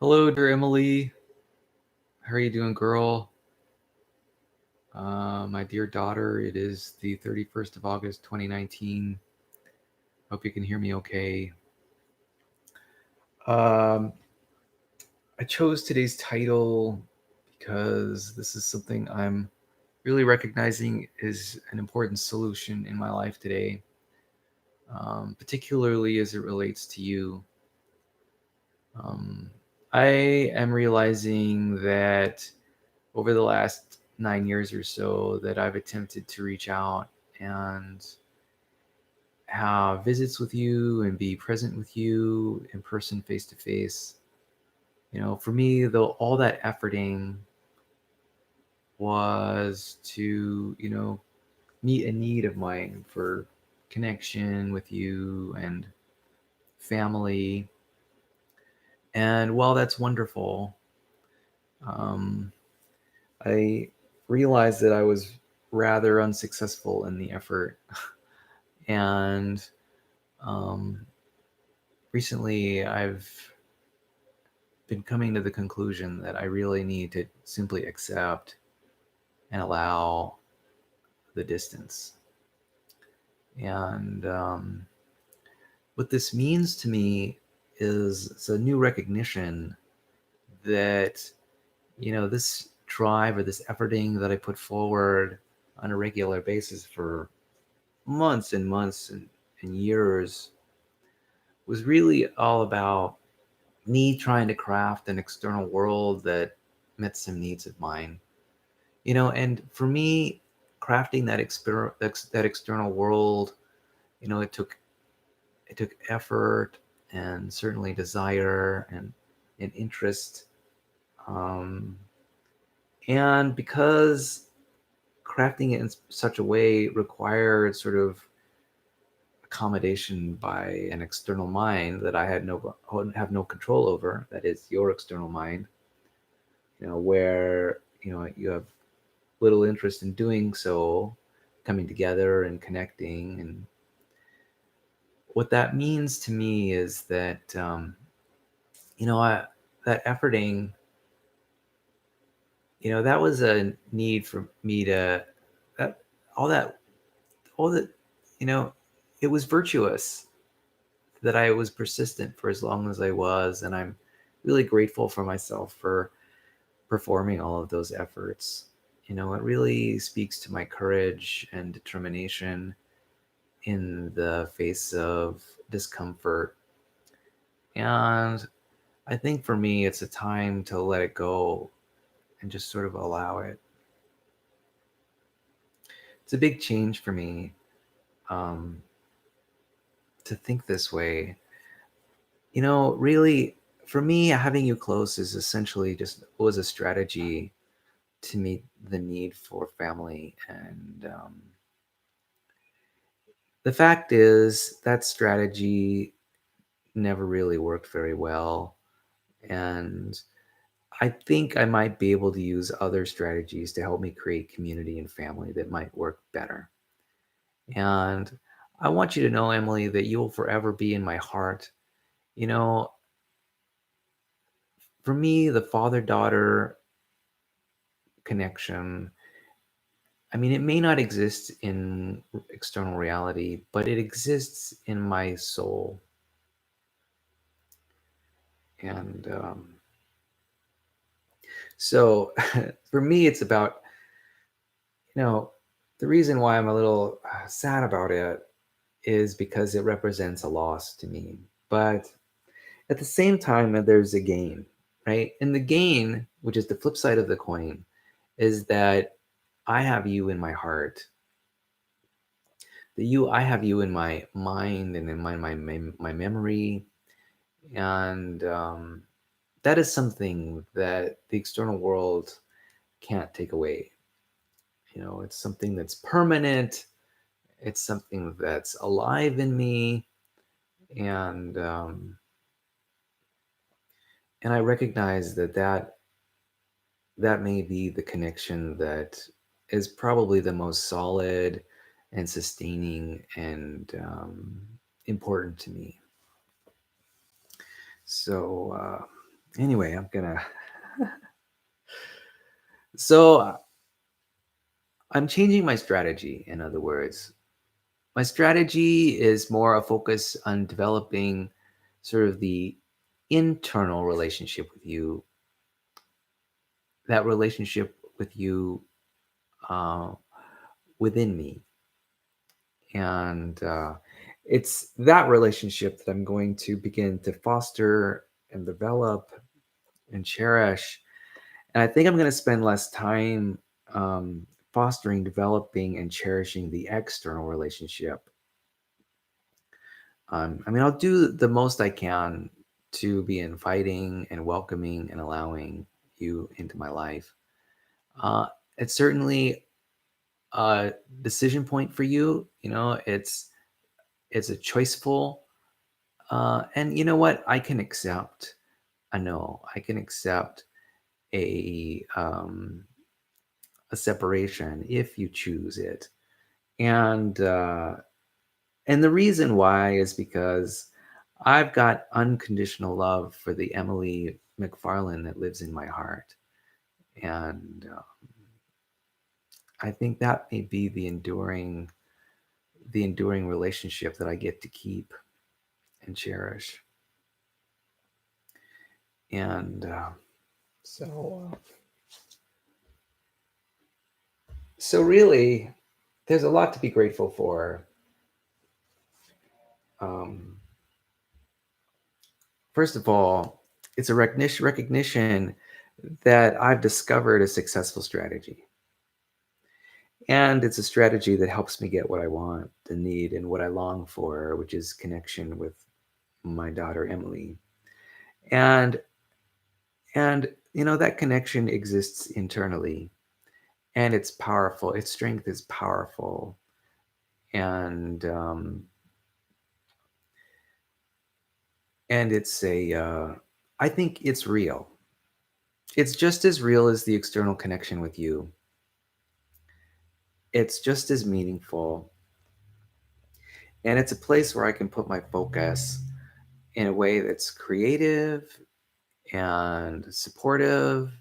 Hello, dear Emily. How are you doing, girl? My dear daughter, it is the 31st of August, 2019. Hope you can hear me okay. Um, I chose today's title because this is something I'm really recognizing is an important solution in my life today, particularly as it relates to you. Um, I am realizing that over the last 9 years or so that I've attempted to reach out and have visits with you and be present with you in person, face to face. For me, though, all that efforting was to, meet a need of mine for connection with you and family. And while that's wonderful, um, I realized that I was rather unsuccessful in the effort. And um, recently, I've been coming to the conclusion that I really need to simply accept and allow the distance. And what this means to me is it's a new recognition that, this drive or this efforting that I put forward on a regular basis for months and months and years was really all about me trying to craft an external world that met some needs of mine. And for me, crafting that external world, it took effort and certainly desire and interest. Um, and because crafting it in such a way required sort of accommodation by an external mind that I have no control over, that is your external mind, where you have little interest in doing so, coming together and connecting. And what that means to me is that, that efforting, that was a need for me to, that, all that, all that, you know, it was virtuous that I was persistent for as long as I was. And I'm really grateful for myself for performing all of those efforts. It really speaks to my courage and determination in the face of discomfort. And I think for me, it's a time to let it go and just sort of allow it. It's a big change for me, um, to think this way. Really, for me, having you close is essentially just was a strategy to meet the need for family. And the fact is, that strategy never really worked very well. And I think I might be able to use other strategies to help me create community and family that might work better. And I want you to know, Emily, that you will forever be in my heart. You know, for me, the father daughter connection, I mean, it may not exist in external reality, but it exists in my soul. And so for me, it's about, you know, the reason why I'm a little sad about it is because it represents a loss to me. But at the same time, there's a gain, right? And the gain, which is the flip side of the coin, is that I have you in my heart. I have you in my mind and in my memory, and that is something that the external world can't take away. It's something that's permanent. It's something that's alive in me, and I recognize that may be the connection that is probably the most solid and sustaining and important to me. So Anyway, I'm gonna. So I'm changing my strategy. In other words, my strategy is more a focus on developing sort of the internal relationship with you, that relationship with you uh, within me. And it's that relationship that I'm going to begin to foster and develop and cherish. And I think I'm going to spend less time fostering, developing, and cherishing the external relationship. I mean, I'll do the most I can to be inviting and welcoming and allowing you into my life. Uh, it's certainly a decision point for you. You know, it's a choiceful, and you know what? I can accept a no. I can accept a um, a separation if you choose it, and and the reason why is because I've got unconditional love for the Emily McFarland that lives in my heart. And I think that may be the enduring relationship that I get to keep and cherish. And so, so really, there's a lot to be grateful for. Um, First of all, it's a recognition that I've discovered a successful strategy. And it's a strategy that helps me get what I want, the need, and what I long for, which is connection with my daughter Emily. And and you know that connection exists internally, and it's powerful. Its strength is powerful, and it's a. I think it's real. It's just as real as the external connection with you. It's just as meaningful, and it's a place where I can put my focus in a way that's creative and supportive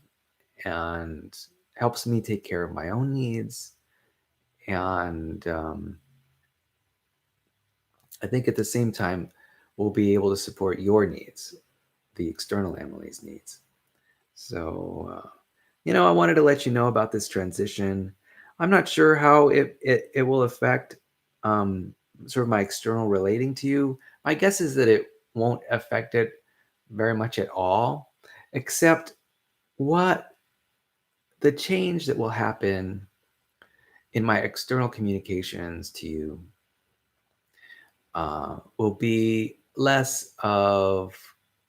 and helps me take care of my own needs. And I think at the same time, we'll be able to support your needs, the external Emily's needs. So, you know, I wanted to let you know about this transition. I'm not sure how it will affect um, sort of my external relating to you. My guess is that it won't affect it very much at all, except what the change that will happen in my external communications to you will be less of,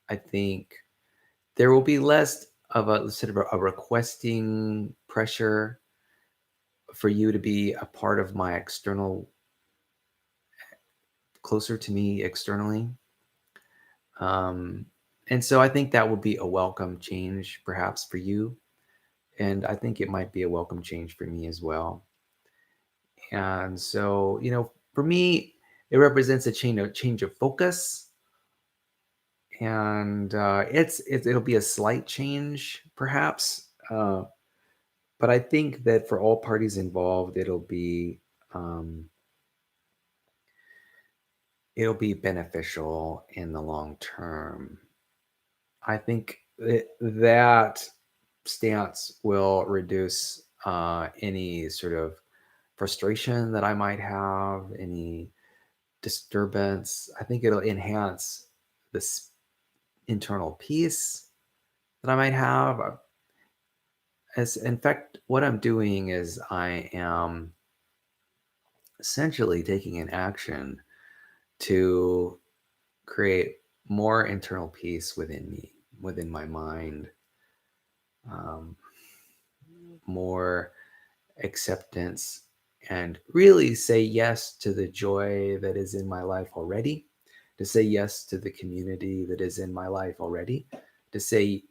I think, there will be less of a sort of a requesting pressure for you to be a part of my external, closer to me externally. Um, and so I think that will be a welcome change, perhaps for you. And I think it might be a welcome change for me as well. And so, you know, for me, it represents a change of focus, and it'll be a slight change, perhaps. But I think that for all parties involved, um, it'll be beneficial in the long term. I think that stance will reduce any sort of frustration that I might have, any disturbance. I think it'll enhance this internal peace that I might have. As in fact, what I'm doing is I am essentially taking an action to create more internal peace within me, within my mind, um, more acceptance, and really say yes to the joy that is in my life already, to say yes to the community that is in my life already, to say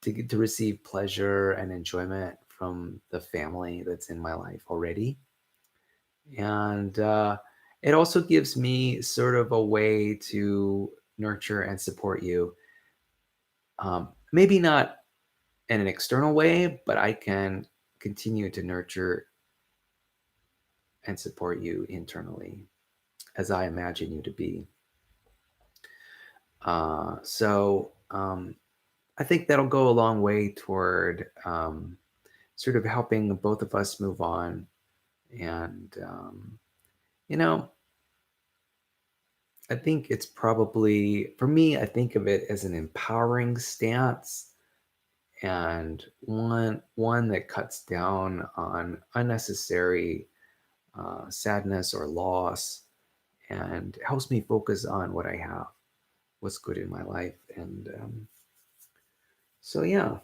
to receive pleasure and enjoyment from the family that's in my life already. And it also gives me sort of a way to nurture and support you Maybe not in an external way, but I can continue to nurture and support you internally as I imagine you to be. So I think that'll go a long way toward sort of helping both of us move on. And, you know, I think it's probably, for me, I think of it as an empowering stance and one that cuts down on unnecessary sadness or loss and helps me focus on what I have, what's good in my life. And so, yeah.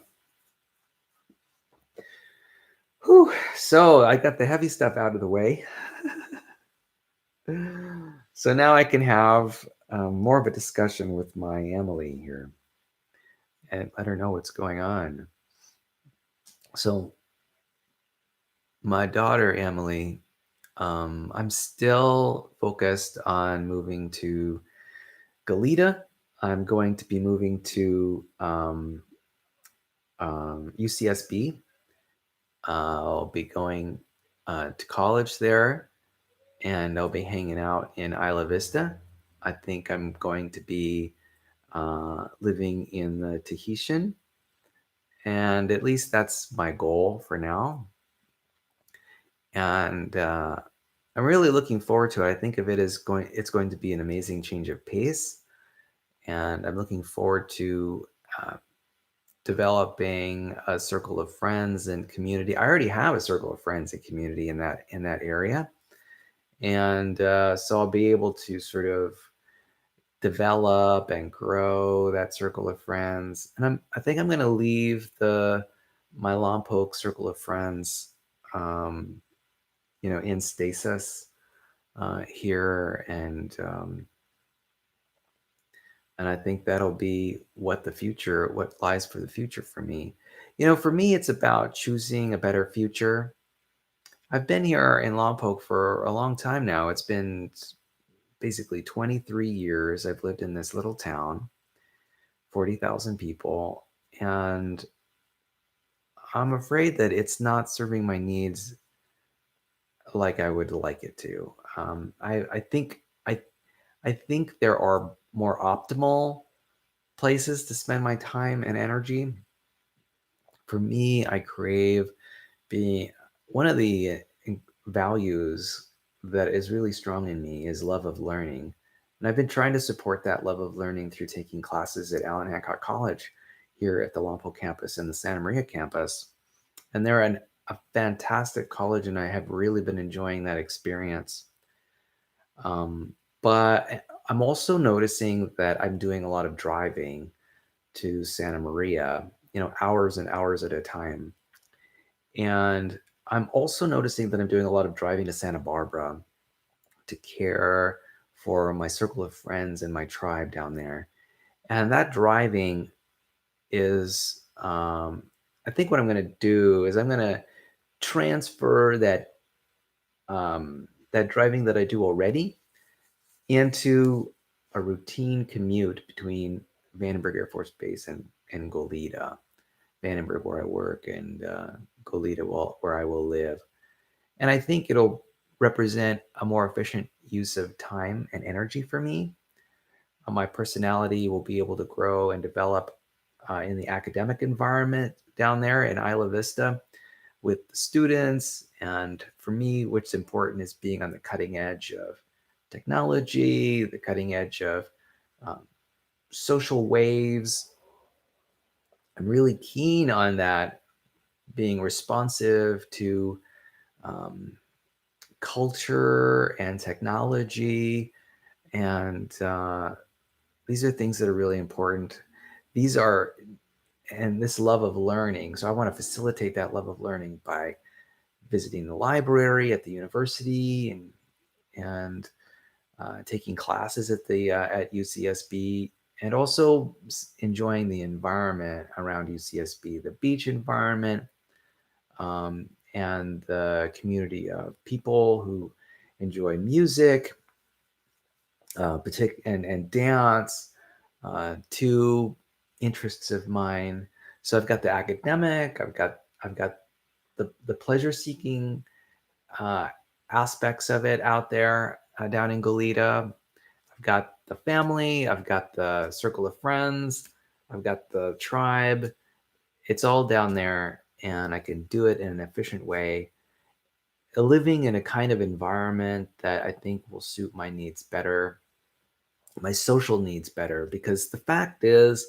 Whew. So I got the heavy stuff out of the way. So now I can have more of a discussion with my Emily here and let her know what's going on. So, my daughter, Emily, I'm still focused on moving to Goleta. I'm going to be moving to UCSB. I'll be going to college there and I'll be hanging out in Isla Vista. I think I'm going to be living in the Tahitian, and at least that's my goal for now. And I'm really looking forward to it. I think of it as it's going to be an amazing change of pace, and I'm looking forward to uh, developing a circle of friends and community. I already have a circle of friends and community in that area, and so I'll be able to sort of develop and grow that circle of friends. And I think I'm going to leave the my Lompoc circle of friends, um, in stasis here, and I think that'll be what lies for the future for me. For me, it's about choosing a better future. I've been here in Lompoc for a long time now. It's been basically 23 years. I've lived in this little town, 40,000 people, and I'm afraid that it's not serving my needs like I would like it to. I think there are more optimal places to spend my time and energy. For me, I crave being one of the values that is really strong in me is love of learning. And I've been trying to support that love of learning through taking classes at Allen Hancock College here at the Lompoc campus and the Santa Maria campus. And they're a fantastic college, and I have really been enjoying that experience. But I'm also noticing that I'm doing a lot of driving to Santa Maria, hours and hours at a time. And I'm also noticing that I'm doing a lot of driving to Santa Barbara to care for my circle of friends and my tribe down there. And that driving is, I think what I'm going to do is I'm going to transfer that driving that I do already into a routine commute between Vandenberg Air Force Base and Goleta, Vandenberg where I work, and Goleta where I will live. And I think it'll represent a more efficient use of time and energy for me. My personality will be able to grow and develop in the academic environment down there in Isla Vista with the students. And for me, what's important is being on the cutting edge of technology, the cutting edge of um, social waves. I'm really keen on that, being responsive to um, culture and technology. And these are things that are really important. These are, and this love of learning. So I want to facilitate that love of learning by visiting the library at the university and taking classes at UCSB, and also enjoying the environment around UCSB, the beach environment, and the community of people who enjoy music, and dance, to interests of mine. So I've got the academic, I've got the pleasure seeking uh, aspects of it out there down in Goleta. I've got the family, I've got the circle of friends, I've got the tribe. It's all down there, and I can do it in an efficient way. Living in a kind of environment that I think will suit my needs better, my social needs better, because the fact is,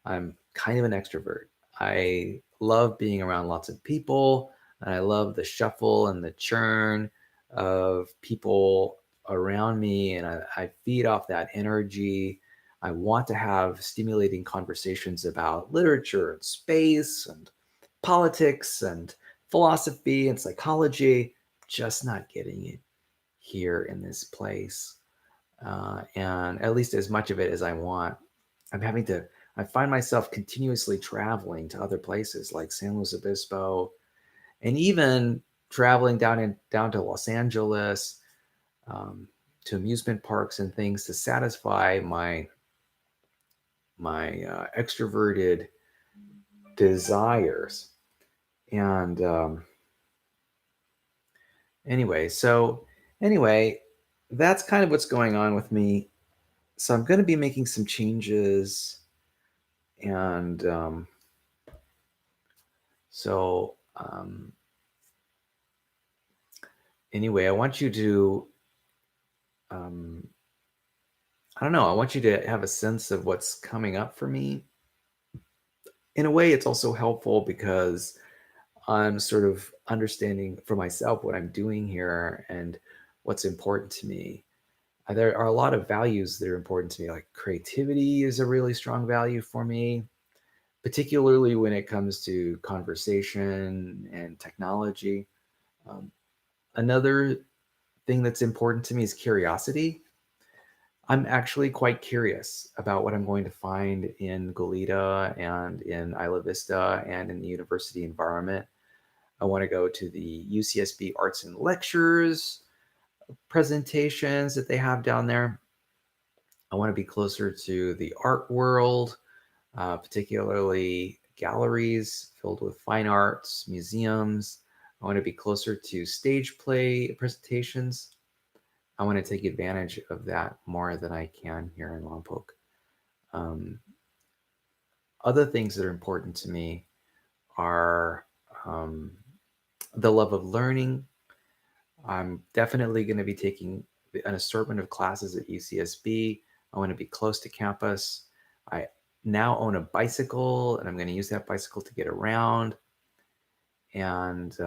I'm kind of an extrovert. I love being around lots of people, and I love the shuffle and the churn of people around me, and I feed off that energy. I want to have stimulating conversations about literature and space and politics and philosophy and psychology, just not getting it here in this place. And at least as much of it as I want. I'm having to, I find myself continuously traveling to other places like San Luis Obispo, and even traveling down to Los Angeles, um, to amusement parks and things to satisfy my extroverted desires. And anyway, so anyway, that's kind of what's going on with me. So I'm going to be making some changes, and so anyway, I want you to, um, I don't know, I want you to have a sense of what's coming up for me. In a way, it's also helpful because I'm sort of understanding for myself what I'm doing here and what's important to me. There are a lot of values that are important to me, like creativity is a really strong value for me, particularly when it comes to conversation and technology. Um, Another thing that's important to me is curiosity. I'm actually quite curious about what I'm going to find in Goleta and in Isla Vista and in the university environment. I want to go to the UCSB Arts and Lectures presentations that they have down there. I want to be closer to the art world, particularly galleries filled with fine arts, museums. I want to be closer to stage play presentations. I want to take advantage of that more than I can here in Lompoc. Um, Other things that are important to me are um, the love of learning. I'm definitely going to be taking an assortment of classes at UCSB. I want to be close to campus. I now own a bicycle, and I'm going to use that bicycle to get around. And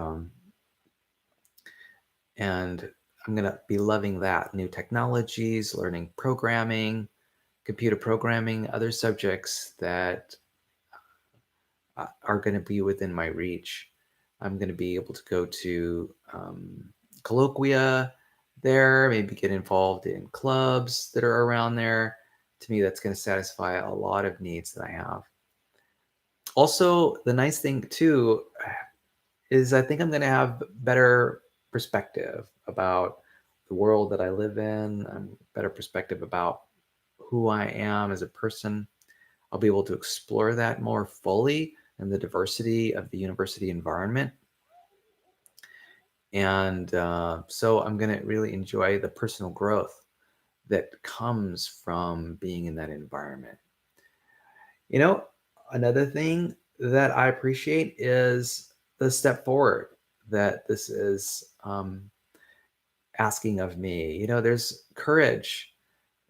and I'm going to be loving that, new technologies, learning programming, computer programming, other subjects that are going to be within my reach. I'm going to be able to go to colloquia there, maybe get involved in clubs that are around there. To me, that's going to satisfy a lot of needs that I have. Also, the nice thing too is I think I'm going to have better perspective about the world that I live in, better perspective about who I am as a person. I'll be able to explore that more fully and the diversity of the university environment. And so I'm going to really enjoy the personal growth that comes from being in that environment. You know, another thing that I appreciate is the step forward that this is asking of me. You know, there's courage.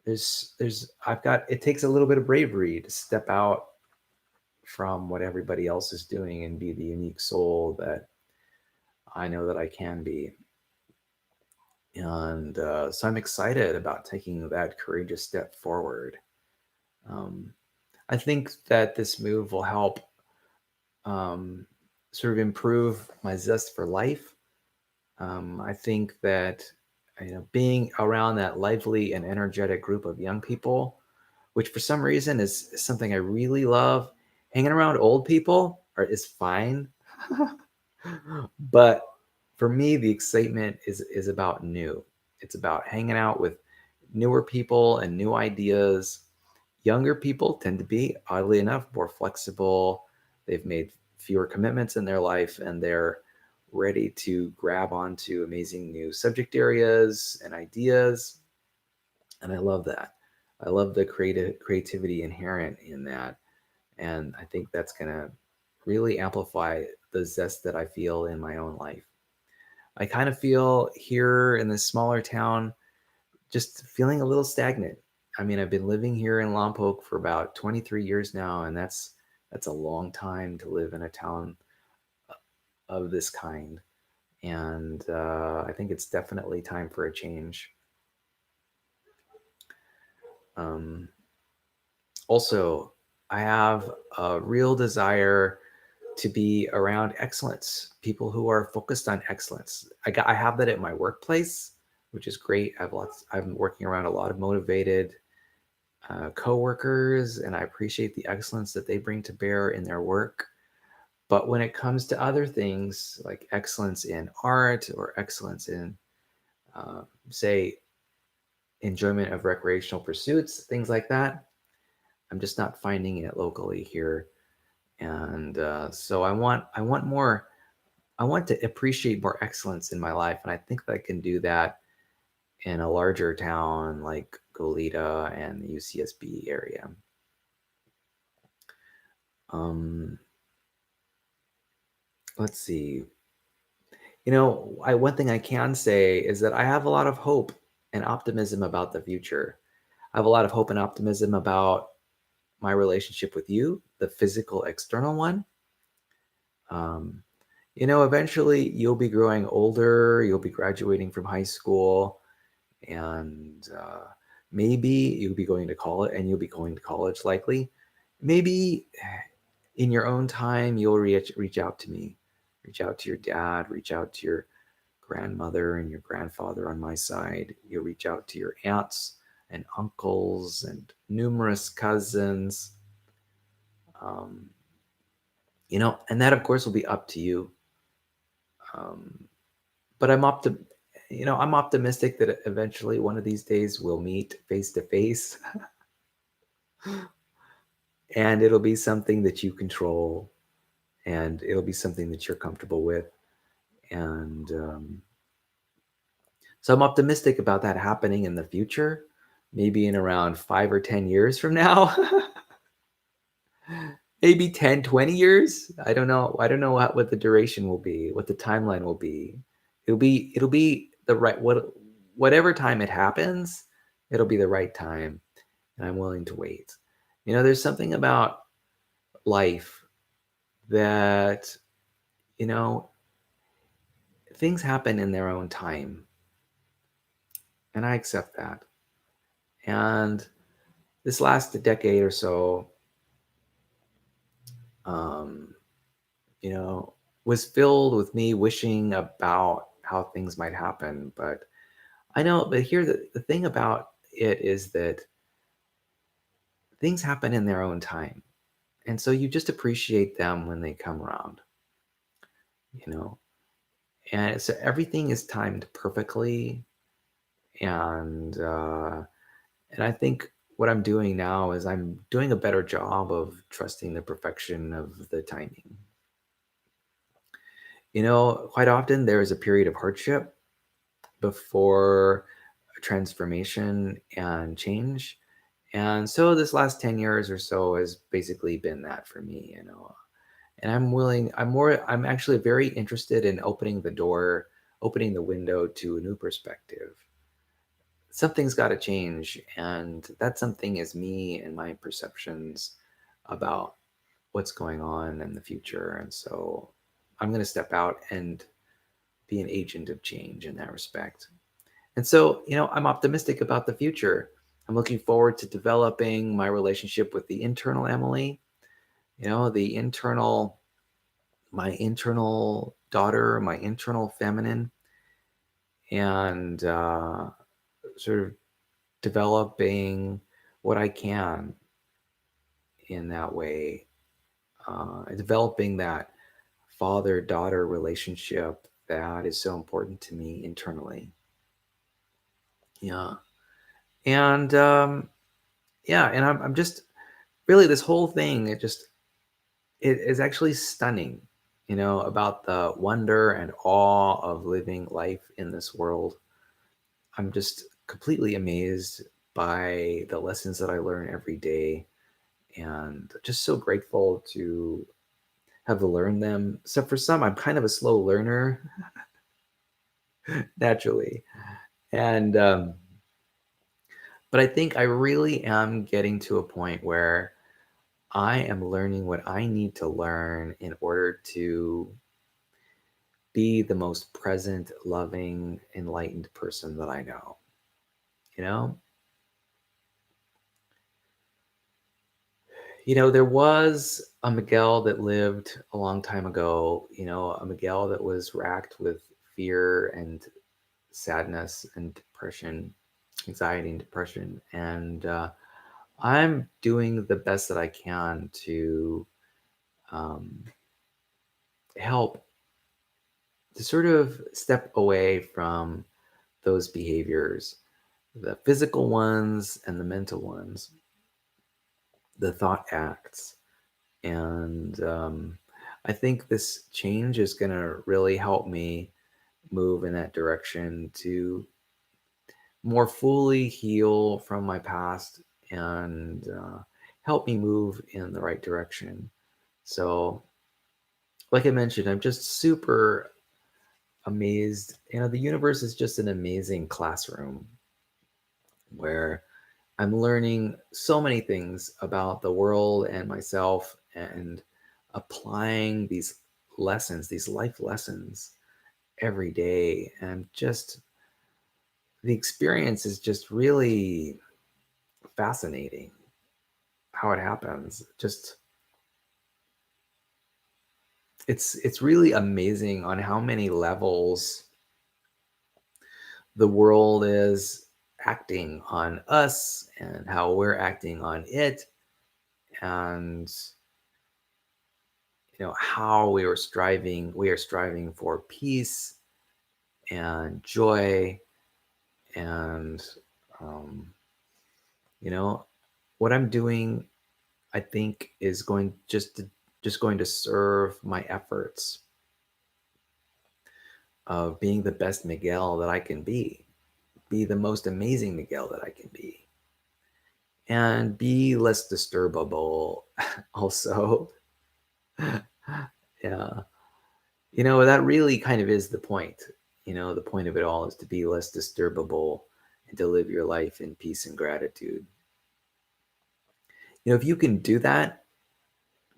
I've got, it takes a little bit of bravery to step out from what everybody else is doing and be the unique soul that I know that I can be. And so I'm excited about taking that courageous step forward. Um, I think that this move will help um, sort of improve my zest for life. I think that being around that lively and energetic group of young people, which for some reason is something I really love. Hanging around old people is fine, but for me, the excitement is about new. It's about hanging out with newer people and new ideas, Younger people tend to be, oddly enough, more flexible. They've made fewer commitments in their life, and they're ready to grab onto amazing new subject areas and ideas. And I love that. I love the creativity inherent in that. And I think that's going to really amplify the zest that I feel in my own life. I kind of feel here in this smaller town just feeling a little stagnant. I mean, I've been living here in Lompoc for about 23 years now, and that's a long time to live in a town of this kind. And I think it's definitely time for a change. Um, Also, I have a real desire to be around excellence, people who are focused on excellence. I have that at my workplace, which is great. I'm working around a lot of motivated coworkers, and I appreciate the excellence that they bring to bear in their work. But when it comes to other things like excellence in art or excellence in, say, enjoyment of recreational pursuits, things like that, I'm just not finding it locally here. And so I want more. I want to appreciate more excellence in my life, and I think that I can do that in a larger town like Goleta and the UCSB area. Um, let's see. One thing I can say is that I have a lot of hope and optimism about the future. I have a lot of hope and optimism about my relationship with you, the physical external one. Um, Eventually you'll be growing older, you'll be graduating from high school, and maybe you'll be going to college, and you'll be going to college likely. Maybe in your own time, you'll reach out to me, reach out to your dad, reach out to your grandmother and your grandfather on my side. You'll reach out to your aunts and uncles and numerous cousins. Um, and that of course will be up to you. Um, but I'm optimistic that eventually one of these days we'll meet face to face, and it'll be something that you control, and it'll be something that you're comfortable with. And so I'm optimistic about that happening in the future, maybe in around 5 or 10 years from now. Maybe 10, 20 years. I don't know what the duration will be, what the timeline will be. It'll be the right whatever time it happens, it'll be the right time, and I'm willing to wait. There's something about life that, you know, things happen in their own time, and I accept that. And this last decade or so, um, you know, was filled with me wishing about how things might happen. But I know, but here the thing about it is that things happen in their own time. And so you just appreciate them when they come around, you know. And so everything is timed perfectly. And and I think what I'm doing now is I'm doing a better job of trusting the perfection of the timing. Quite often there is a period of hardship before transformation and change. And so this last 10 years or so has basically been that for me. And I'm actually very interested in opening the door, opening the window to a new perspective. Something's got to change. And that something is me and my perceptions about what's going on in the future. And so I'm going to step out and be an agent of change in that respect. And so, I'm optimistic about the future. I'm looking forward to developing my relationship with the internal Emily, my internal daughter, my internal feminine, and sort of developing what I can in that way, developing that father daughter relationship that is so important to me internally. Yeah. And yeah, and I'm just really this whole thing. It is actually stunning, about the wonder and awe of living life in this world. I'm just completely amazed by the lessons that I learn every day, and just so grateful to have learned them. So for some, I'm kind of a slow learner naturally, and but I think I really am getting to a point where I am learning what I need to learn in order to be the most present, loving, enlightened person that I know. You know, there was a Miguel that lived a long time ago. A Miguel that was racked with fear and sadness and depression, anxiety and depression, and I'm doing the best that I can to um, help to sort of step away from those behaviors, the physical ones and the mental ones, the thought acts. And I think this change is going to really help me move in that direction to more fully heal from my past and help me move in the right direction. So, like I mentioned, I'm just super amazed. The universe is just an amazing classroom where I'm learning so many things about the world and myself and applying these lessons, these life lessons every day. And just the experience is just really fascinating how it happens. Just it's really amazing on how many levels the world is acting on us and how we're acting on it, and how we are striving for peace and joy, and um, you know what I'm doing, I think, is going to serve my efforts of being the best Miguel that I can be the most amazing Miguel that I can be, and be less disturbable also. Yeah. That really kind of is the point. The point of it all is to be less disturbable and to live your life in peace and gratitude. If you can do that,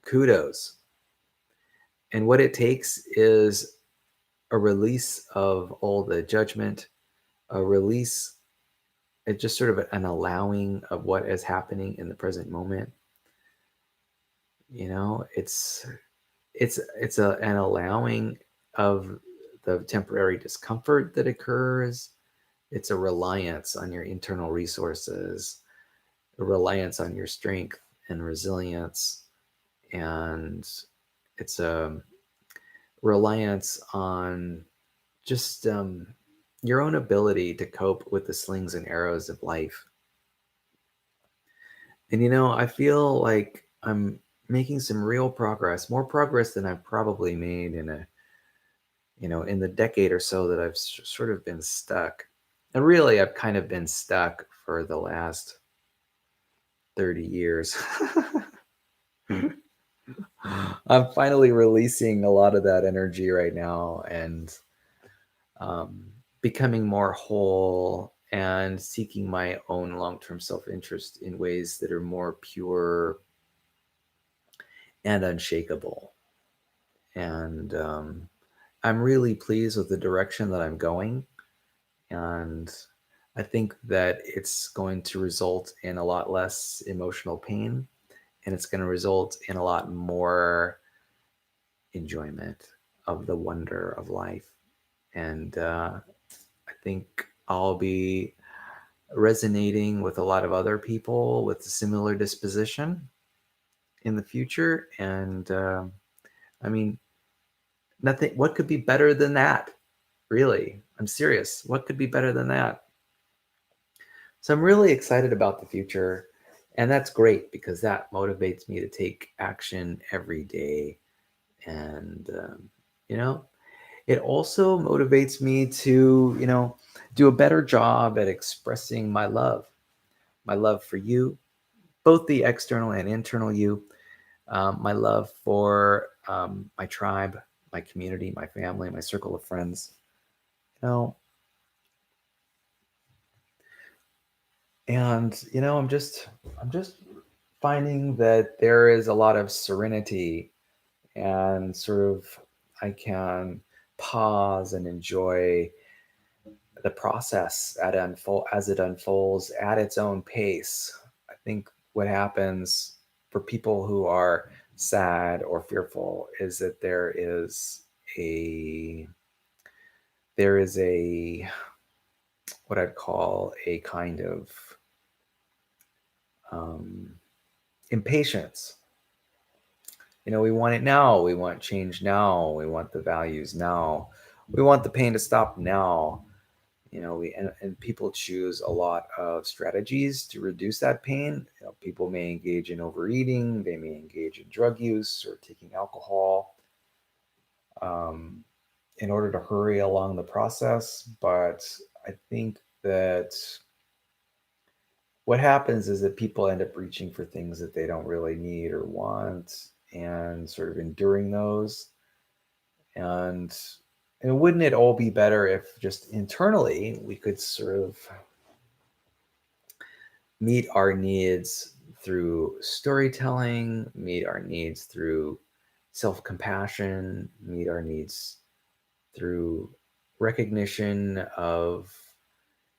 kudos. And what it takes is a release of all the judgment, a release, it's just sort of an allowing of what is happening in the present moment. It's an allowing of the temporary discomfort that occurs. It's a reliance on your internal resources, a reliance on your strength and resilience, and it's a reliance on just your own ability to cope with the slings and arrows of life. And I feel like I'm making some real progress, more progress than I've probably made in the decade or so that I've sort of been stuck. And really, I've kind of been stuck for the last 30 years. I'm finally releasing a lot of that energy right now, and becoming more whole and seeking my own long-term self-interest in ways that are more pure and unshakable. And I'm really pleased with the direction that I'm going. And I think that it's going to result in a lot less emotional pain, and it's going to result in a lot more enjoyment of the wonder of life. And I think I'll be resonating with a lot of other people with a similar disposition in the future. And I mean, nothing, what could be better than that? Really, I'm serious. What could be better than that? So I'm really excited about the future. And that's great because that motivates me to take action every day. And, you know, it also motivates me to, do a better job at expressing my love for you, both the external and internal you, my love for my tribe, my community, my family, my circle of friends. You know, and I'm just finding that there is a lot of serenity and sort of I can pause and enjoy the process as it unfolds at its own pace. I think what happens for people who are sad or fearful is that a there is a what I'd call a kind of um, impatience. We want it now. We want change now. We want the values now. We want the pain to stop now. And people choose a lot of strategies to reduce that pain. People may engage in overeating. They may engage in drug use or taking alcohol um, in order to hurry along the process. But I think that what happens is that people end up reaching for things that they don't really need or want and sort of enduring those. And wouldn't it all be better if just internally we could sort of meet our needs through storytelling, meet our needs through self compassion, meet our needs through recognition of,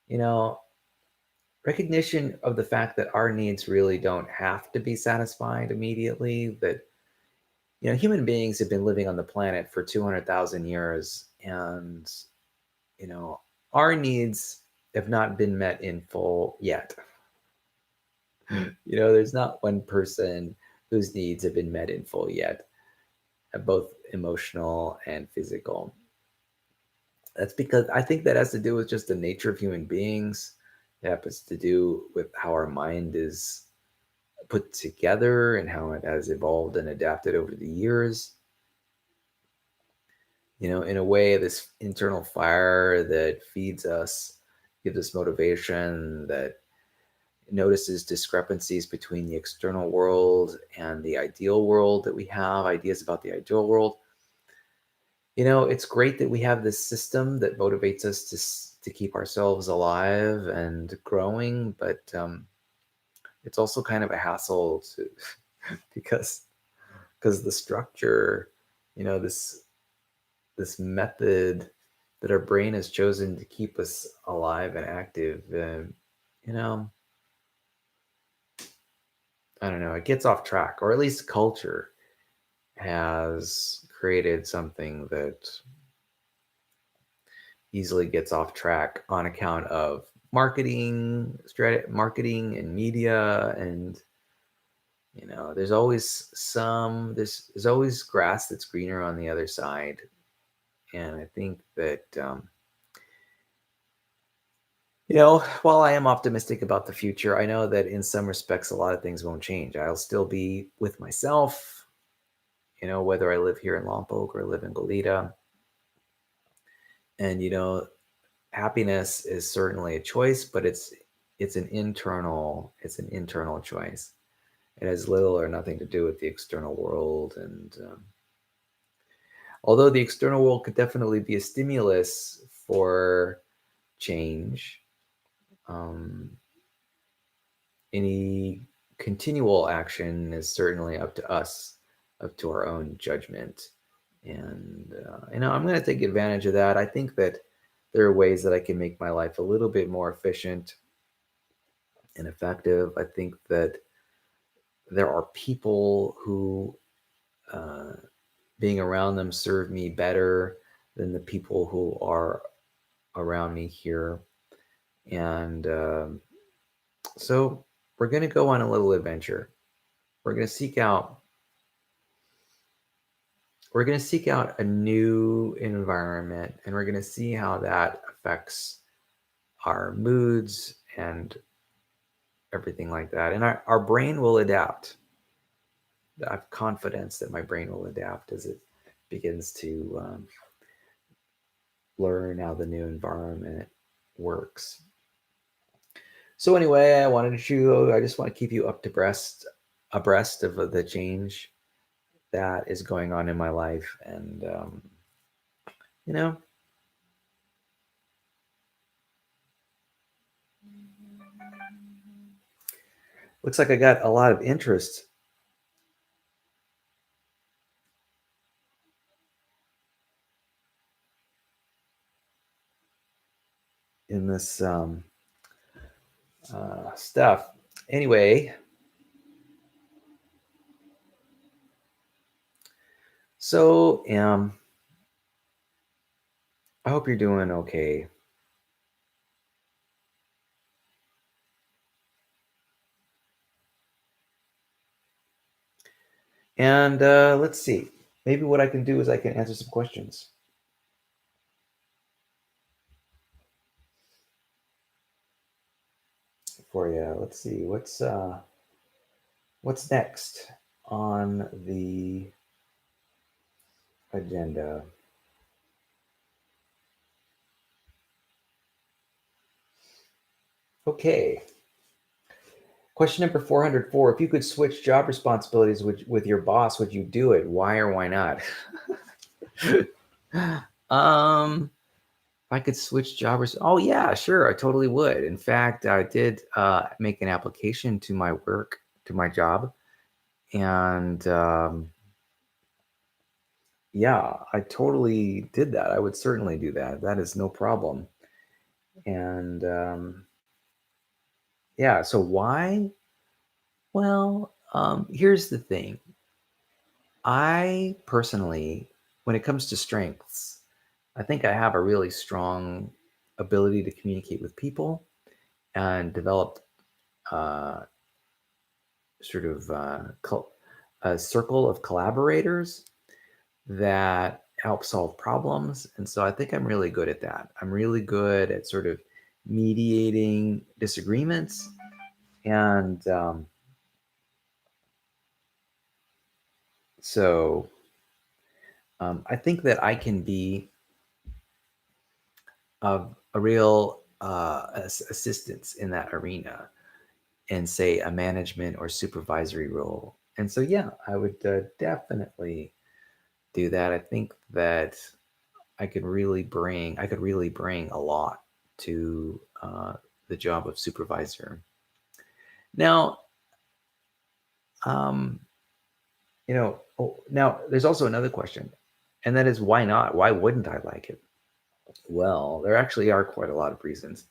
you know, recognition of the fact that our needs really don't have to be satisfied immediately, that, human beings have been living on the planet for 200,000 years, and, you know, our needs have not been met in full yet. There's not one person whose needs have been met in full yet, both emotional and physical. That's because I think that has to do with just the nature of human beings. It happens to do with how our mind is put together and how it has evolved and adapted over the years. In a way, this internal fire that feeds us, gives us motivation, that notices discrepancies between the external world and the ideal world that we have, ideas about the ideal world. It's great that we have this system that motivates us to keep ourselves alive and growing, but it's also kind of a hassle to because the structure, this method that our brain has chosen to keep us alive and active, you know, I don't know, it gets off track, or at least culture has created something that easily gets off track on account of marketing and media. And there's always grass that's greener on the other side. And I think that while I am optimistic about the future, I know that in some respects a lot of things won't change. I'll still be with myself, whether I live here in Lompoc or live in Goleta. And happiness is certainly a choice, but it's an internal choice. It has little or nothing to do with the external world. And although the external world could definitely be a stimulus for change, um, any continual action is certainly up to us, up to our own judgment. And I'm going to take advantage of that. I think that there are ways that I can make my life a little bit more efficient and effective. I think that there are people who uh, being around them serve me better than the people who are around me here. And so we're going to go on a little adventure. We're going to seek out a new environment, and we're going to see how that affects our moods and everything like that. And our brain will adapt. I have confidence that my brain will adapt as it begins to learn how the new environment works. So anyway, I just want to keep you abreast of the change that is going on in my life. And, you know, looks like I got a lot of interest in this stuff. Anyway, so I hope you're doing okay. And let's see. Maybe what I can do is I can answer some questions for you. Let's see. What's next on the agenda? Okay. Question number 404. If you could switch job responsibilities with your boss, would you do it? Why or why not? If I could switch oh yeah, sure, I totally would. In fact, I did make an application to my work, to my job, and yeah, I totally did that. I would certainly do that. That is no problem. And yeah, so why? Well, here's the thing. I personally, when it comes to strengths, I think I have a really strong ability to communicate with people and develop uh, sort of a circle of collaborators that help solve problems. And so I think I'm really good at that. I'm really good at sort of mediating disagreements. And so I think that I can be of a real assistance in that arena in, say, a management or supervisory role. And so, yeah, I would definitely do that. I think that I could really bring a lot to the job of supervisor. Now, um, now there's also another question, and that is why not? Why wouldn't I like it? Well, there actually are quite a lot of reasons.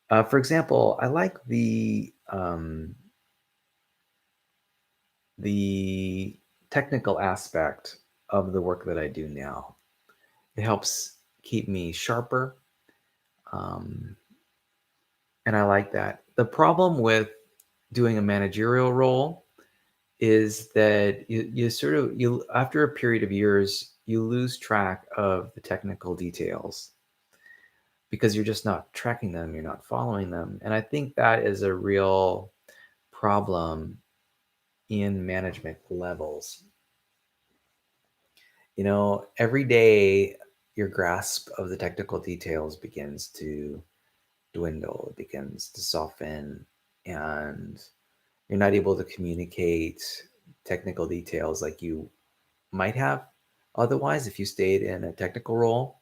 For example, I like the technical aspect of the work that I do now. It helps keep me sharper, um, and I like that. The problem with doing a managerial role is that you sort of you after a period of years you lose track of the technical details because you're just not tracking them, you're not following them. And I think that is a real problem in management levels. Every day your grasp of the technical details begins to dwindle, it begins to soften, and you're not able to communicate technical details like you might have otherwise if you stayed in a technical role.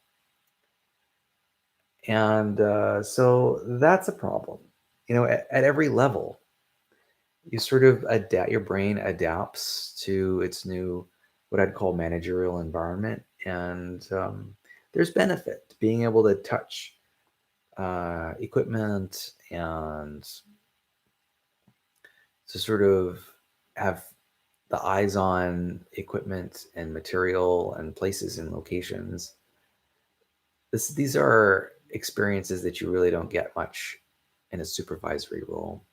And so that's a problem. At every level, you sort of adapt, your brain adapts to its new, what I'd call managerial environment. And there's benefit to being able to touch equipment and to sort of have the eyes on equipment and material and places and locations. These are experiences that you really don't get much in a supervisory role.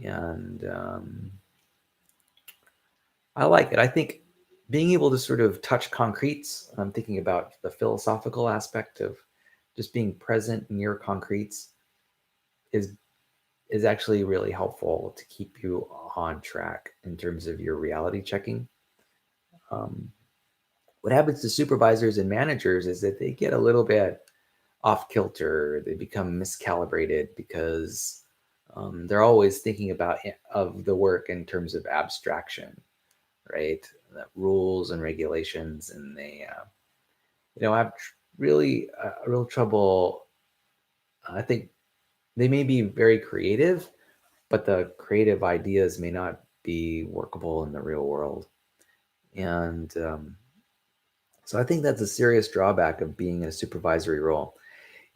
And I like it. I think being able to sort of touch concretes, I'm thinking about the philosophical aspect of just being present near concretes is is actually really helpful to keep you on track in terms of your reality checking. Um, what happens to supervisors and managers is that they get a little bit off kilter. They become miscalibrated because they're always thinking about of the work in terms of abstraction, right? Rules and regulations, and they have really real trouble. I think they may be very creative, but the creative ideas may not be workable in the real world. And so I think that's a serious drawback of being in a supervisory role.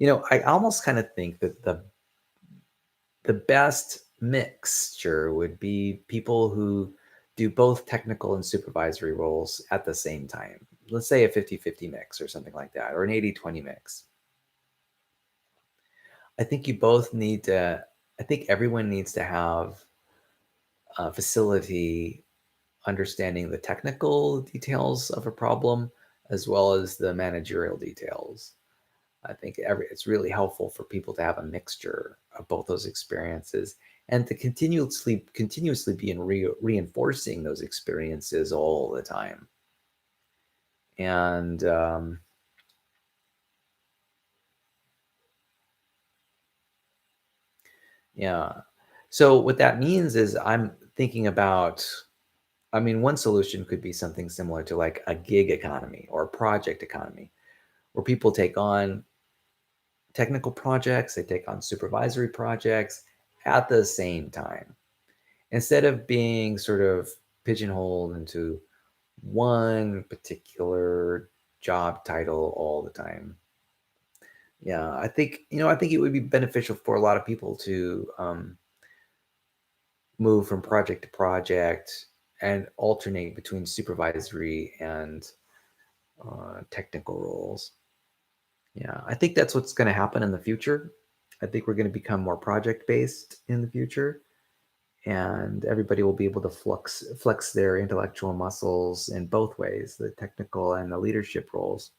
I almost kind of think that the best mixture would be people who do both technical and supervisory roles at the same time. Let's say a 50-50 mix or something like that, or an 80-20 mix. I think you both need to, I think everyone needs to have a facility understanding the technical details of a problem as well as the managerial details. I think it's really helpful for people to have a mixture of both those experiences and to continuously be reinforcing those experiences all the time. And yeah, so what that means is I'm thinking about. I mean, one solution could be something similar to like a gig economy or a project economy, where people take on technical projects, they take on supervisory projects at the same time. Instead of being sort of pigeonholed into one particular job title all the time. Yeah, I think it would be beneficial for a lot of people to move from project to project and alternate between supervisory and technical roles. Yeah, I think that's what's going to happen in the future. I think we're going to become more project based in the future, and everybody will be able to flex their intellectual muscles in both ways, the technical and the leadership roles.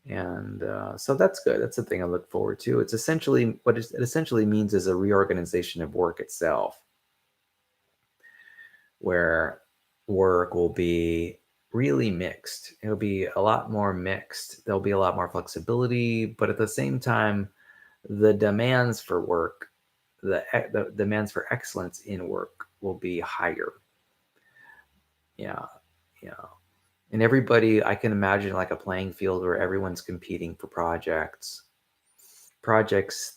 And so that's good. That's the thing I look forward to. It's essentially what it essentially means is a reorganization of work itself, where work will be really mixed. It'll be a lot more mixed. There'll be a lot more flexibility, but at the same time, the demands for work, the demands for excellence in work will be higher. Yeah, yeah. And everybody, I can imagine like a playing field where everyone's competing for projects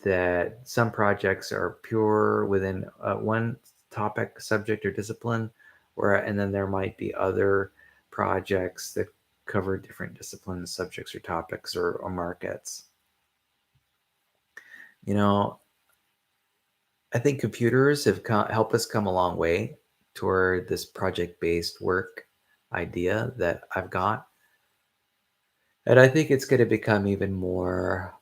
that some projects are pure within one topic, subject, or discipline, and then there might be other projects that cover different disciplines, subjects, or topics, or markets. You know, I think computers have helped us come a long way toward this project-based work idea that I've got, and I think it's going to become even more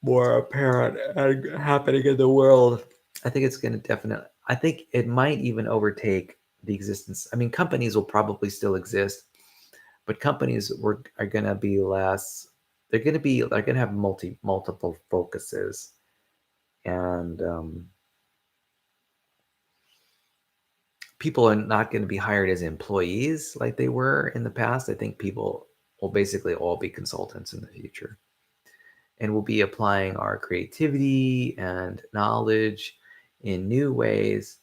apparent and happening in the world. I think it's going to definitely, I think it might even overtake the existence. I mean, companies will probably still exist, but companies are going to be less, they're going to have multiple focuses. And people are not going to be hired as employees like they were in the past. I think people will basically all be consultants in the future. And we'll be applying our creativity and knowledge in new ways.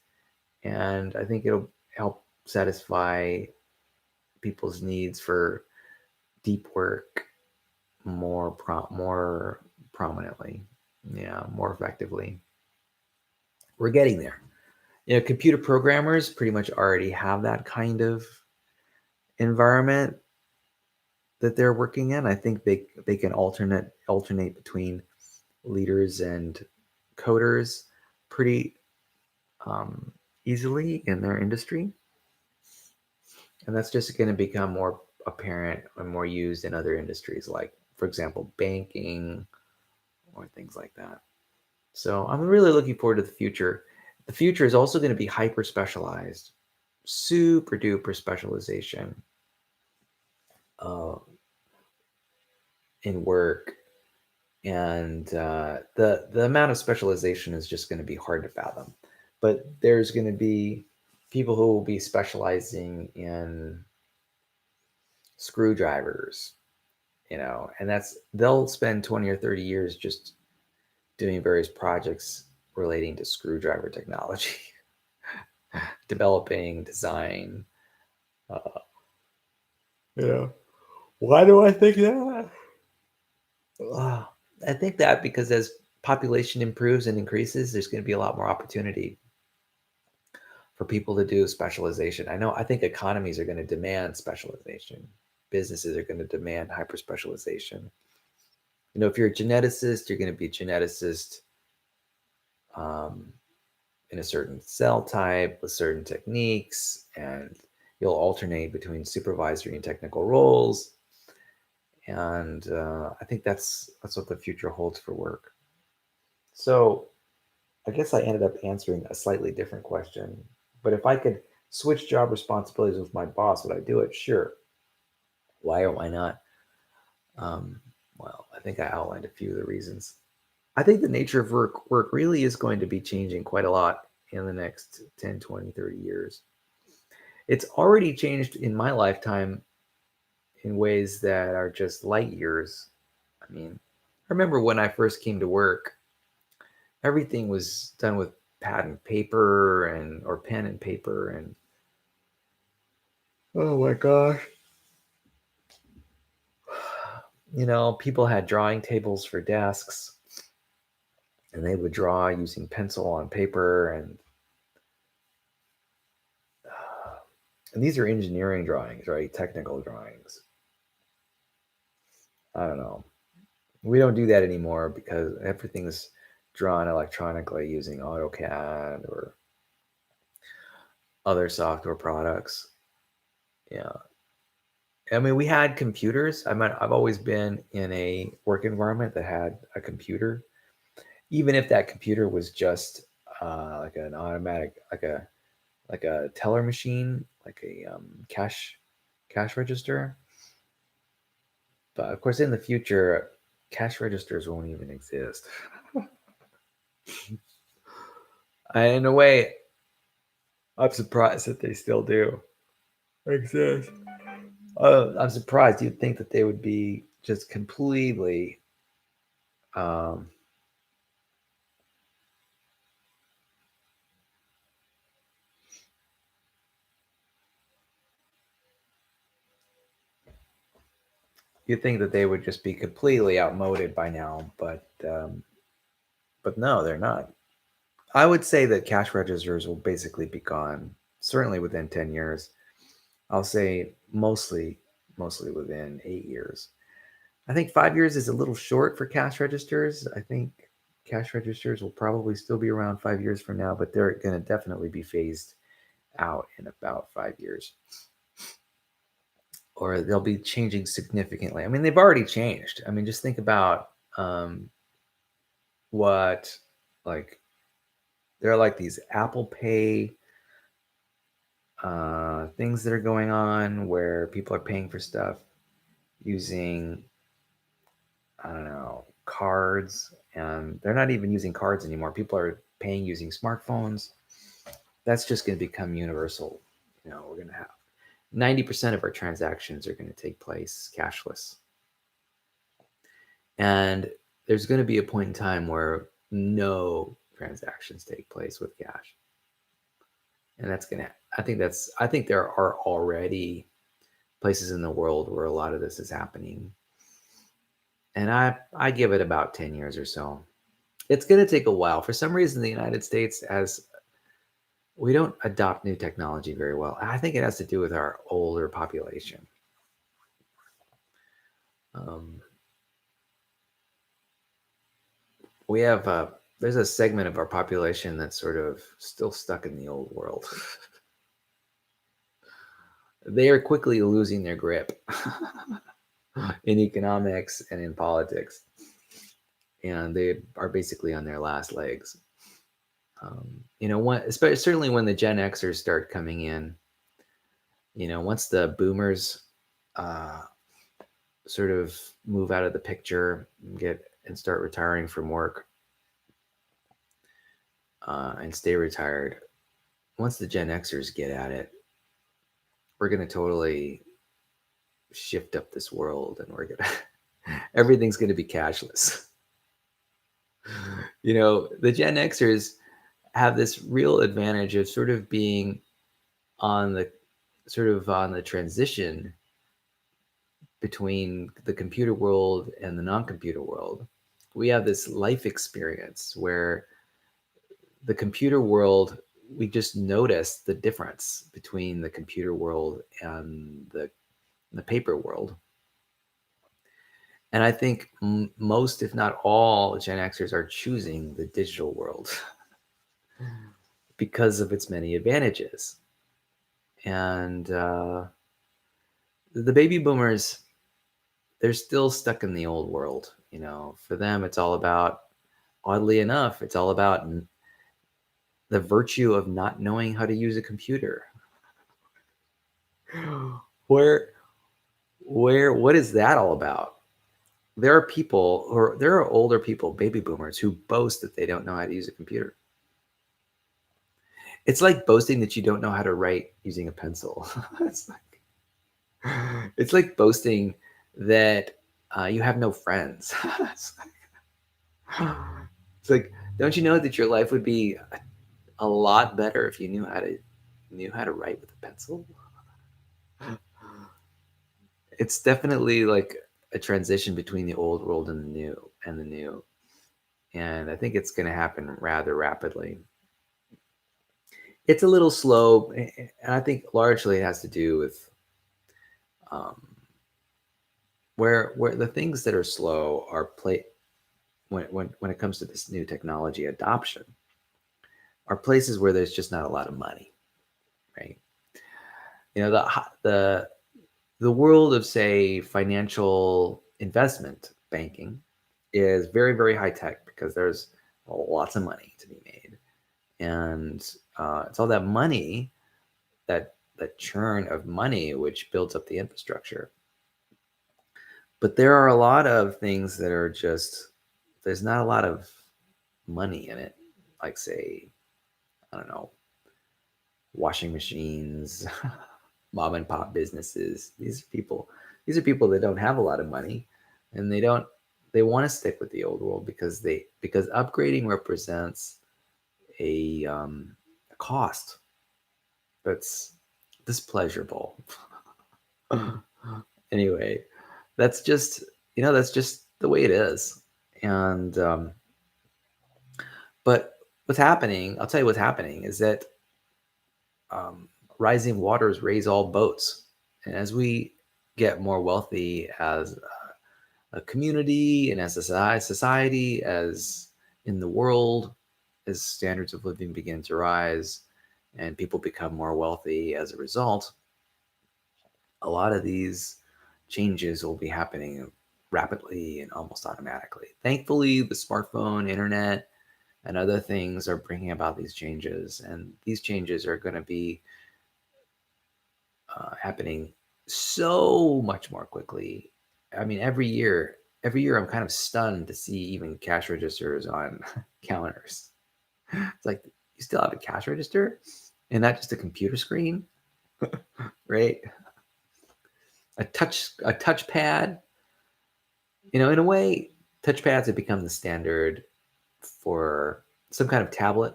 And I think it'll help satisfy people's needs for deep work more prominently, yeah, more effectively. We're getting there. Computer programmers pretty much already have that kind of environment that they're working in. I think they can alternate between leaders and coders pretty um, easily in their industry, and that's just going to become more apparent and more used in other industries, like, for example, banking or things like that. So I'm really looking forward to the future. The future is also going to be hyper specialized, super duper specialization uh, in work. And the amount of specialization is just going to be hard to fathom. But there's going to be people who will be specializing in screwdrivers, and they'll spend 20 or 30 years just doing various projects relating to screwdriver technology, developing design. Uh, yeah. Why do I think that? I think that because as population improves and increases, there's going to be a lot more opportunity for people to do specialization. I think economies are going to demand specialization. Businesses are going to demand hyper specialization. If you're a geneticist, you're going to be a geneticist um, in a certain cell type with certain techniques, and you'll alternate between supervisory and technical roles. And I think that's what the future holds for work. So I guess I ended up answering a slightly different question. But if I could switch job responsibilities with my boss, would I do it? Sure. Why or why not? Um, well, I think I outlined a few of the reasons. I think the nature of work really is going to be changing quite a lot in the next 10, 20, 30 years. It's already changed in my lifetime in ways that are just light years. I mean, I remember when I first came to work, everything was done with pad and paper or pen and paper, and oh my gosh, people had drawing tables for desks, and they would draw using pencil on paper, and these are engineering drawings, right? Technical drawings. I don't know. We don't do that anymore because everything's drawn electronically using AutoCAD or other software products. Yeah. I mean, we had computers. I've always been in a work environment that had a computer, even if that computer was just like an automatic, like a teller machine, like a cash register. But of course, in the future, cash registers won't even exist. In a way, I'm surprised that they still do exist. I'm surprised. You'd think that they would be just completely. Um, you'd think that they would just be completely outmoded by now, but no, they're not. I would say that cash registers will basically be gone, certainly within 10 years. I'll say mostly within 8 years. I think 5 years is a little short for cash registers. I think cash registers will probably still be around 5 years from now, but they're going to definitely be phased out in about 5 years, or they'll be changing significantly. I mean, they've already changed. I mean, just think about what, like, there are like these Apple Pay things that are going on where people are paying for stuff using, I don't know, cards, and they're not even using cards anymore. People are paying using smartphones. That's just going to become universal. We're going to have 90% of our transactions are going to take place cashless. And there's going to be a point in time where no transactions take place with cash. And I think there are already places in the world where a lot of this is happening. And I give it about 10 years or so. It's going to take a while. For some reason, the United States, as we don't adopt new technology very well. I think it has to do with our older population. Um, we have there's a segment of our population that's sort of still stuck in the old world. They are quickly losing their grip in economics and in politics, and they are basically on their last legs. Especially certainly when the Gen Xers start coming in. Once the Boomers uh, sort of move out of the picture, get and start retiring from work and stay retired, once the Gen Xers get at it, we're going to totally shift up this world, and we're going to, everything's going to be cashless. The Gen Xers have this real advantage of sort of being on the transition between the computer world and the non-computer world. We have this life experience where the computer world, we just notice the difference between the computer world and the paper world. And I think most, if not all, Gen Xers are choosing the digital world because of its many advantages. And the baby boomers, they're still stuck in the old world. For them, it's all about, oddly enough, it's all about the virtue of not knowing how to use a computer. What is that all about? There are older people, baby boomers, who boast that they don't know how to use a computer. It's like boasting that you don't know how to write using a pencil. It's like boasting that you have no friends. It's like, don't you know that your life would be a lot better if you knew how to write with a pencil? It's definitely like a transition between the old world and the new. And I think it's going to happen rather rapidly. It's a little slow, and I think largely it has to do with where the things that are slow are when it comes to this new technology adoption, are places where there's just not a lot of money, right? The world of, say, financial investment banking is very, very high tech because there's lots of money to be made, and it's all that money, that churn of money, which builds up the infrastructure. But there are a lot of things that are just, there's not a lot of money in it, like, say, I don't know, washing machines, mom and pop businesses. These are people that don't have a lot of money, and they want to stick with the old world because upgrading represents a cost that's displeasurable. Anyway, that's just the way it is. And but what's happening, I'll tell you what's happening, is that rising waters raise all boats. And as we get more wealthy as a community and as a society, as in the world, as standards of living begin to rise and people become more wealthy as a result, a lot of these changes will be happening rapidly and almost automatically. Thankfully, the smartphone, internet, and other things are bringing about these changes, and these changes are going to be happening so much more quickly. I mean, every year I'm kind of stunned to see even cash registers on counters. It's like, you still have a cash register and not just a computer screen, right? A touchpad. In a way, touchpads have become the standard for some kind of tablet,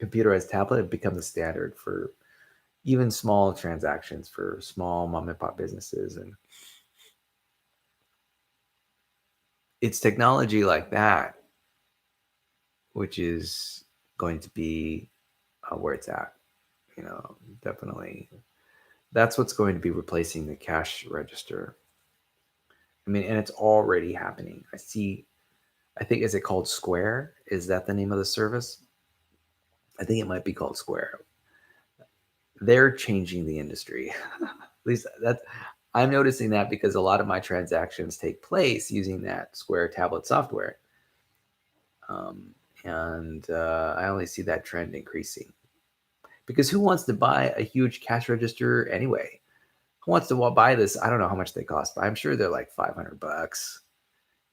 computerized tablet. Have become the standard for even small transactions for small mom and pop businesses. And it's technology like that which is going to be where it's at. Definitely. That's what's going to be replacing the cash register. I mean, and it's already happening. I think, is it called Square? Is that the name of the service? I think it might be called Square. They're changing the industry. At least I'm noticing that because a lot of my transactions take place using that Square tablet software. And I only see that trend increasing. Because who wants to buy a huge cash register anyway? Who wants to buy this? I don't know how much they cost, but I'm sure they're like $500.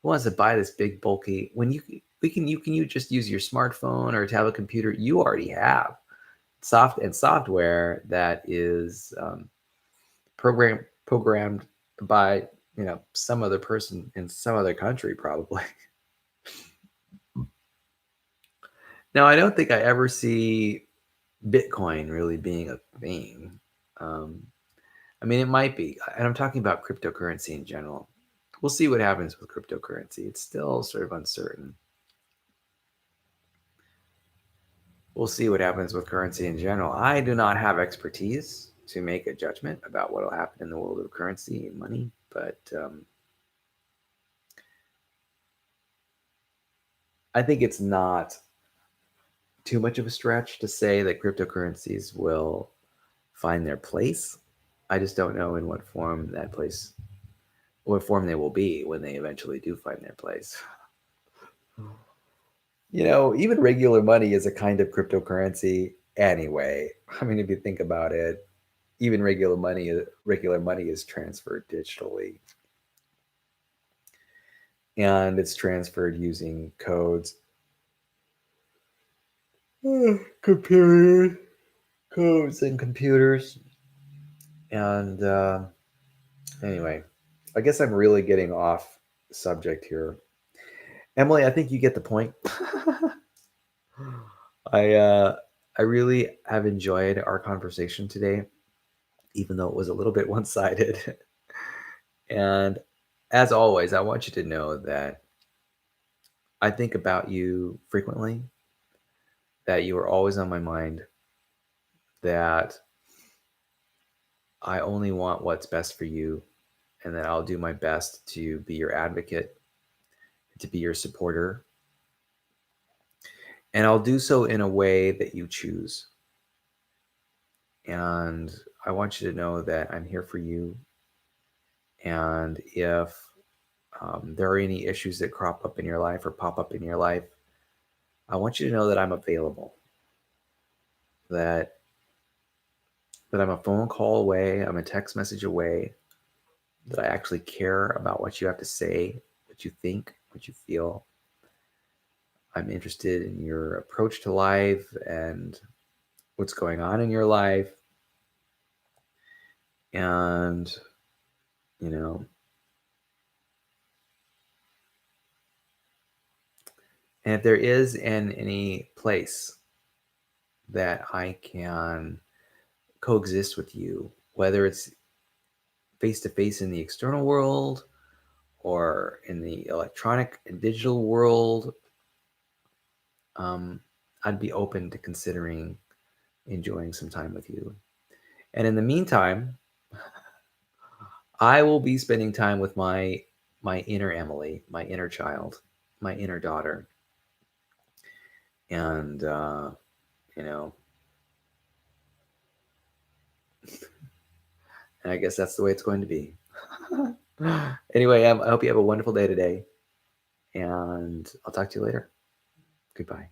Who wants to buy this big bulky when you can just use your smartphone or a tablet computer? You already have software that is programmed by some other person in some other country probably. Now I don't think I ever see Bitcoin really being a thing. Um, I mean, it might be, and I'm talking about cryptocurrency in general. We'll see what happens with cryptocurrency. It's still sort of uncertain. We'll see what happens with currency in general. I do not have expertise to make a judgment about what will happen in the world of currency and money, but I think it's not too much of a stretch to say that cryptocurrencies will find their place. I just don't know in what form they will be when they eventually do find their place. Even regular money is a kind of cryptocurrency anyway. I mean, if you think about it, even regular money is transferred digitally. And it's transferred using codes. Computers. Codes and computers. And anyway, I guess I'm really getting off subject here. Emily, I think you get the point. I really have enjoyed our conversation today, even though it was a little bit one-sided. And as always, I want you to know that I think about you frequently, that you are always on my mind, that I only want what's best for you, and that I'll do my best to be your advocate, to be your supporter. And I'll do so in a way that you choose. And I want you to know that I'm here for you. And if there are any issues that crop up in your life or pop up in your life, I want you to know that I'm available. That I'm a phone call away, I'm a text message away, that I actually care about what you have to say, what you think, what you feel. I'm interested in your approach to life and what's going on in your life. And, you know, and if there is any place that I can coexist with you, whether it's face to face in the external world or in the electronic and digital world, I'd be open to considering enjoying some time with you. And in the meantime, I will be spending time with my inner Emily, my inner child, my inner daughter. And you know, and I guess that's the way it's going to be. Anyway, I hope you have a wonderful day today, and I'll talk to you later. Goodbye.